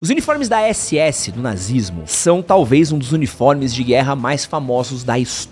Os uniformes da SS do nazismo são talvez um dos uniformes de guerra mais famosos da história.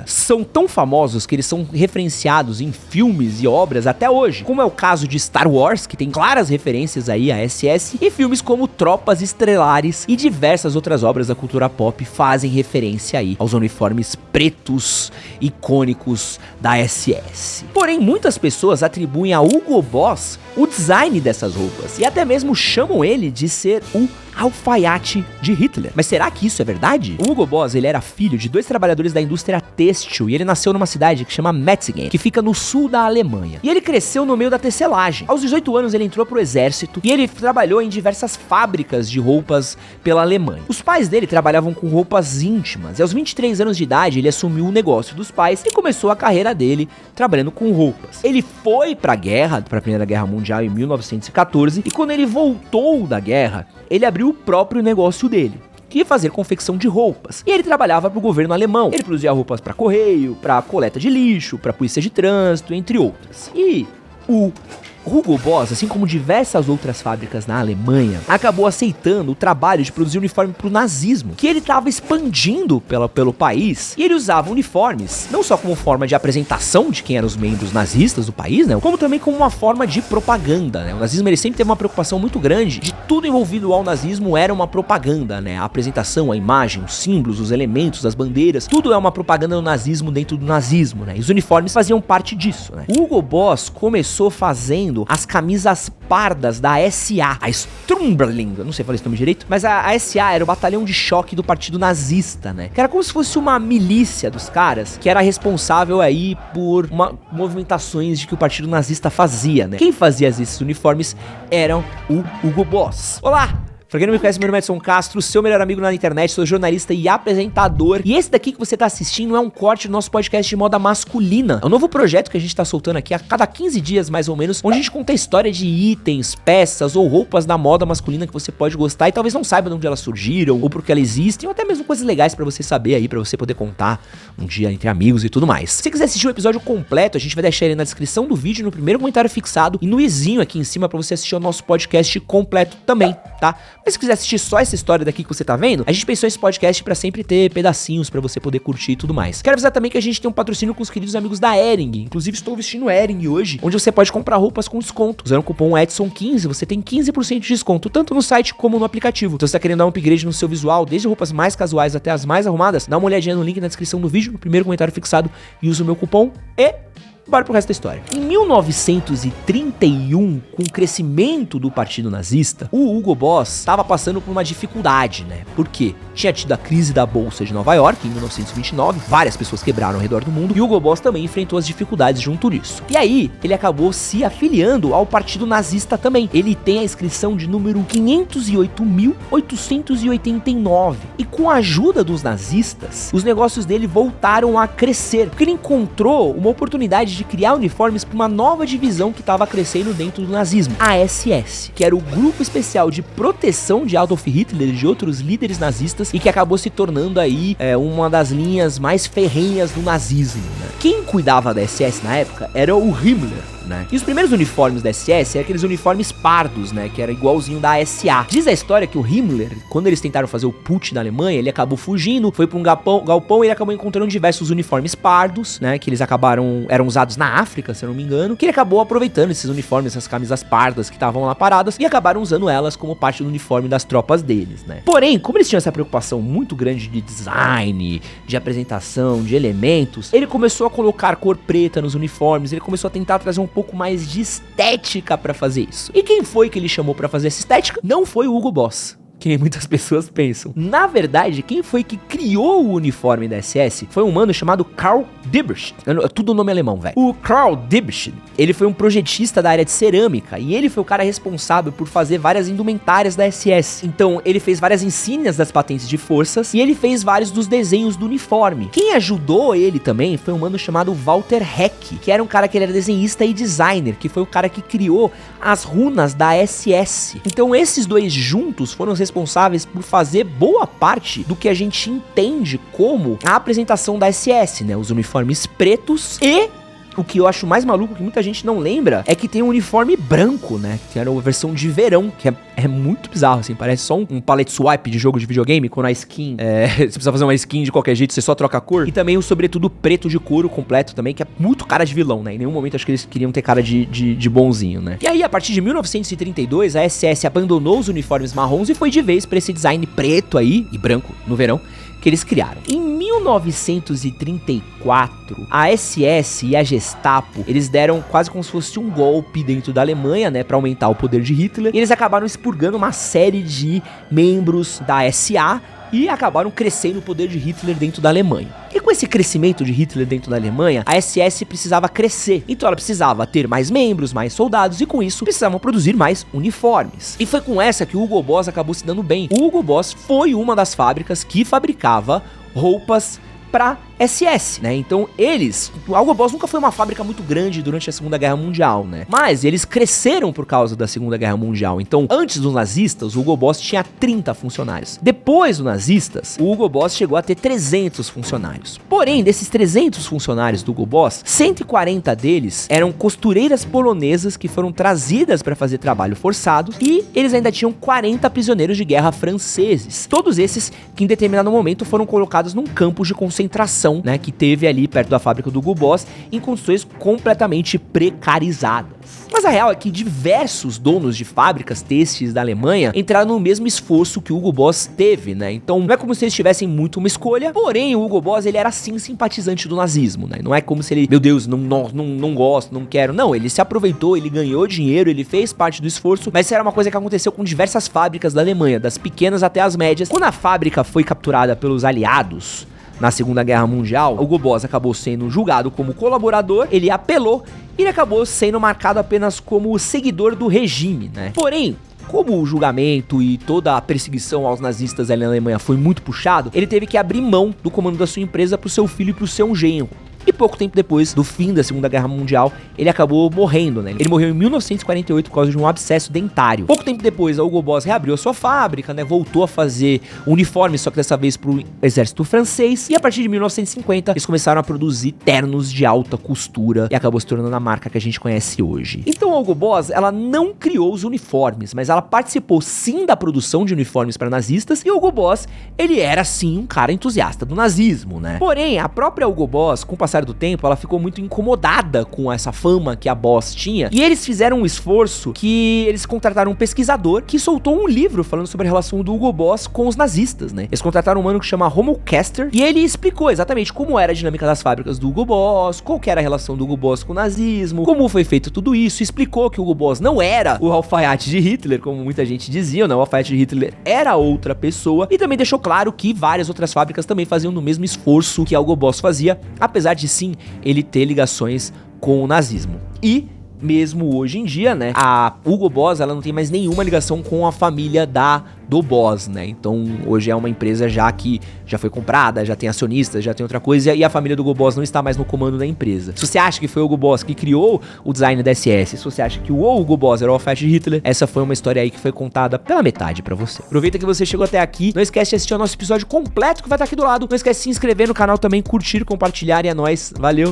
São tão famosos que eles são referenciados em filmes e obras até hoje, como é o caso de Star Wars, que tem claras referências aí à SS, e filmes como Tropas Estelares e diversas outras obras da cultura pop fazem referência aí aos uniformes pretos icônicos da SS. Porém, muitas pessoas atribuem a Hugo Boss o design dessas roupas e até mesmo chamam ele de ser o alfaiate de Hitler. Mas será que isso é verdade? O Hugo Boss, ele era filho de dois trabalhadores da indústria têxtil e ele nasceu numa cidade que chama Metzingen, que fica no sul da Alemanha. E ele cresceu no meio da tecelagem. Aos 18 anos ele entrou pro exército e ele trabalhou em diversas fábricas de roupas pela Alemanha. Os pais dele trabalhavam com roupas íntimas e aos 23 anos de idade ele assumiu o negócio dos pais e começou a carreira dele trabalhando com roupas. Ele foi pra guerra, pra Primeira Guerra Mundial em 1914 e quando ele voltou da guerra, ele abriu o próprio negócio dele, que ia fazer confecção de roupas. E ele trabalhava para o governo alemão. Ele produzia roupas para correio, para coleta de lixo, para polícia de trânsito, entre outras. E o Hugo Boss, assim como diversas outras fábricas na Alemanha, acabou aceitando o trabalho de produzir uniforme pro nazismo, que ele estava expandindo pelo país, e ele usava uniformes, não só como forma de apresentação de quem eram os membros nazistas do país, né, como também como uma forma de propaganda, né. O nazismo, ele sempre teve uma preocupação muito grande de tudo envolvido ao nazismo era uma propaganda, né, a apresentação, a imagem, os símbolos, os elementos, as bandeiras, tudo é uma propaganda do nazismo dentro do nazismo, né, e os uniformes faziam parte disso, né. O Hugo Boss começou fazendo as camisas pardas da SA, a Stromberling, eu não sei falar esse nome direito, mas a SA era o batalhão de choque do partido nazista, né? Que era como se fosse uma milícia dos caras que era responsável aí por movimentações de que o partido nazista fazia, né? Quem fazia esses uniformes eram o Hugo Boss. Olá! Pra quem não me conhece, meu nome é Edson Castro, seu melhor amigo na internet, sou jornalista e apresentador. E esse daqui que você tá assistindo é um corte do nosso podcast de moda masculina. É um novo projeto que a gente tá soltando aqui a cada 15 dias, mais ou menos, onde a gente conta a história de itens, peças ou roupas da moda masculina que você pode gostar e talvez não saiba de onde elas surgiram, ou porque elas existem, ou até mesmo coisas legais pra você saber aí, pra você poder contar um dia entre amigos e tudo mais. Se você quiser assistir o episódio completo, a gente vai deixar ele na descrição do vídeo, no primeiro comentário fixado e no izinho aqui em cima pra você assistir o nosso podcast completo também, tá? Mas se quiser assistir só essa história daqui que você tá vendo, a gente pensou esse podcast pra sempre ter pedacinhos pra você poder curtir e tudo mais. Quero avisar também que a gente tem um patrocínio com os queridos amigos da Hering. Inclusive estou vestindo Hering hoje, onde você pode comprar roupas com desconto. Usando o cupom Edson15, você tem 15% de desconto, tanto no site como no aplicativo. Então se você tá querendo dar um upgrade no seu visual, desde roupas mais casuais até as mais arrumadas, dá uma olhadinha no link na descrição do vídeo, no primeiro comentário fixado, e usa o meu cupom e bora pro resto da história. Em 1931, com o crescimento do partido nazista, o Hugo Boss estava passando por uma dificuldade, né? Por quê? Tinha tido a crise da Bolsa de Nova York, em 1929, várias pessoas quebraram ao redor do mundo, e o Hugo Boss também enfrentou as dificuldades junto disso. E aí, ele acabou se afiliando ao partido nazista também. Ele tem a inscrição de número 508.889. E com a ajuda dos nazistas, os negócios dele voltaram a crescer, porque ele encontrou uma oportunidade de criar uniformes para uma nova divisão que estava crescendo dentro do nazismo, a SS, que era o grupo especial de proteção de Adolf Hitler e de outros líderes nazistas e que acabou se tornando aí uma das linhas mais ferrenhas do nazismo, né? Quem cuidava da SS na época era o Himmler, né? E os primeiros uniformes da SS eram aqueles uniformes pardos, né? Que era igualzinho da SA. Diz a história que o Himmler, quando eles tentaram fazer o putsch na Alemanha, ele acabou fugindo, foi pra um galpão e ele acabou encontrando diversos uniformes pardos, né? Que eles eram usados na África, se eu não me engano, que ele acabou aproveitando esses uniformes, essas camisas pardas que estavam lá paradas e acabaram usando elas como parte do uniforme das tropas deles, né? Porém, como eles tinham essa preocupação muito grande de design, de apresentação, de elementos, ele começou a colocar cor preta nos uniformes, ele começou a tentar trazer um pouco mais de estética pra fazer isso. E quem foi que ele chamou pra fazer essa estética? Não foi o Hugo Boss, que nem muitas pessoas pensam. Na verdade, quem foi que criou o uniforme da SS foi um mano chamado Karl Dieberich. É tudo nome alemão, velho. O Karl Dieberich, ele foi um projetista da área de cerâmica e ele foi o cara responsável por fazer várias indumentárias da SS. Então, ele fez várias insígnias das patentes de forças e ele fez vários dos desenhos do uniforme. Quem ajudou ele também foi um mano chamado Walter Heck, que era um cara que ele era desenhista e designer, que foi o cara que criou as runas da SS. Então, esses dois juntos foram os responsáveis por fazer boa parte do que a gente entende como a apresentação da SS, né? Os uniformes pretos e o que eu acho mais maluco, que muita gente não lembra, é que tem um uniforme branco, né? Que era a versão de verão, que é muito bizarro, assim. Parece só um palette swap de jogo de videogame, quando a skin... você precisa fazer uma skin de qualquer jeito, você só troca a cor. E também o sobretudo preto de couro completo também, que é muito cara de vilão, né? Em nenhum momento acho que eles queriam ter cara de bonzinho, né? E aí, a partir de 1932, a SS abandonou os uniformes marrons e foi de vez pra esse design preto aí, e branco, no verão, que eles criaram. Em 1934, a SS e a Gestapo, eles deram quase como se fosse um golpe dentro da Alemanha, né, para aumentar o poder de Hitler, e eles acabaram expurgando uma série de membros da SA e acabaram crescendo o poder de Hitler dentro da Alemanha. E com esse crescimento de Hitler dentro da Alemanha, a SS precisava crescer. Então ela precisava ter mais membros, mais soldados, e com isso precisavam produzir mais uniformes. E foi com essa que o Hugo Boss acabou se dando bem. O Hugo Boss foi uma das fábricas que fabricava roupas para SS, né? Então a Hugo Boss nunca foi uma fábrica muito grande durante a Segunda Guerra Mundial, né? Mas eles cresceram por causa da Segunda Guerra Mundial. Então, antes dos nazistas, o Hugo Boss tinha 30 funcionários. Depois dos nazistas, o Hugo Boss chegou a ter 300 funcionários. Porém, desses 300 funcionários do Hugo Boss, 140 deles eram costureiras polonesas que foram trazidas para fazer trabalho forçado, e eles ainda tinham 40 prisioneiros de guerra franceses. Todos esses que em determinado momento foram colocados num campo de concentração, né, que teve ali perto da fábrica do Hugo Boss, em condições completamente precarizadas. Mas a real é que diversos donos de fábricas têxteis da Alemanha entraram no mesmo esforço que o Hugo Boss teve, né? Então não é como se eles tivessem muito uma escolha, porém o Hugo Boss, ele era sim simpatizante do nazismo, né? Não é como se ele, meu Deus, não gosto, não quero. Não, ele se aproveitou, ele ganhou dinheiro, ele fez parte do esforço, mas isso era uma coisa que aconteceu com diversas fábricas da Alemanha, das pequenas até as médias. Quando a fábrica foi capturada pelos aliados na Segunda Guerra Mundial, o Hugo Boss acabou sendo julgado como colaborador, ele apelou e ele acabou sendo marcado apenas como seguidor do regime, né? Porém, como o julgamento e toda a perseguição aos nazistas ali na Alemanha foi muito puxado, ele teve que abrir mão do comando da sua empresa pro seu filho e pro seu genro. E pouco tempo depois do fim da Segunda Guerra Mundial, ele acabou morrendo, né? Ele morreu em 1948 por causa de um abscesso dentário. Pouco tempo depois, a Hugo Boss reabriu a sua fábrica, né? Voltou a fazer uniformes, só que dessa vez pro exército francês. E a partir de 1950, eles começaram a produzir ternos de alta costura e acabou se tornando a marca que a gente conhece hoje. Então a Hugo Boss, ela não criou os uniformes, mas ela participou sim da produção de uniformes para nazistas. E o Hugo Boss, ele era sim um cara entusiasta do nazismo, né? Porém, a própria Hugo Boss, com o passar do tempo, ela ficou muito incomodada com essa fama que a Boss tinha, e eles fizeram um esforço que eles contrataram um pesquisador que soltou um livro falando sobre a relação do Hugo Boss com os nazistas, né? Eles contrataram um mano que chama Rommel Kester, e ele explicou exatamente como era a dinâmica das fábricas do Hugo Boss, qual que era a relação do Hugo Boss com o nazismo, como foi feito tudo isso, explicou que o Hugo Boss não era o alfaiate de Hitler, como muita gente dizia, né? O alfaiate de Hitler era outra pessoa, e também deixou claro que várias outras fábricas também faziam no mesmo esforço que a Hugo Boss fazia, apesar de sim ele ter ligações com o nazismo. E mesmo hoje em dia, né, a Hugo Boss, ela não tem mais nenhuma ligação com a família do Boss, né? Então hoje é uma empresa já que já foi comprada, já tem acionistas, já tem outra coisa, e a família do Hugo Boss não está mais no comando da empresa. Se você acha que foi o Hugo Boss que criou o design da SS, se você acha que o Hugo Boss era o alfaiate de Hitler, essa foi uma história aí que foi contada pela metade pra você. Aproveita que você chegou até aqui, não esquece de assistir o nosso episódio completo que vai estar aqui do lado, não esquece de se inscrever no canal também, curtir, compartilhar, e é nóis, valeu!